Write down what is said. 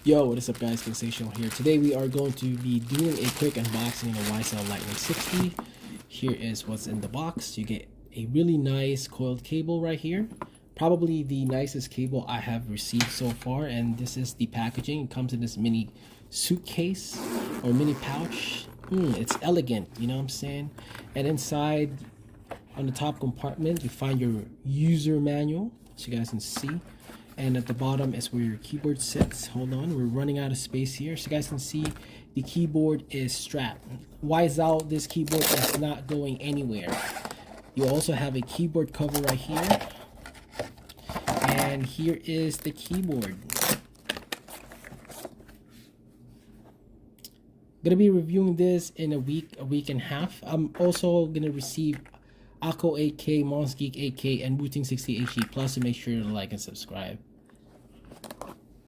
Yo, what is up guys, Sensational here. Today we are going to be doing a quick unboxing of the Waizowl Lightning 60. Here is what's in the box. You get a really nice coiled cable right here. Probably the nicest cable I have received so far, and this is the packaging. It comes in this mini suitcase or mini pouch. It's elegant, you know what I'm saying? And inside on the top compartment you find your user manual, so you guys can see. And at the bottom is where your keyboard sits. Hold on, we're running out of space here. So you guys can see the keyboard is strapped. Waizowl, this keyboard is not going anywhere. You also have a keyboard cover right here. And here is the keyboard. Gonna be reviewing this in a week and a half. I'm also gonna receive Akko 8K, Mons Geek 8K, and Booting 60 HD Plus, so make sure to like and subscribe.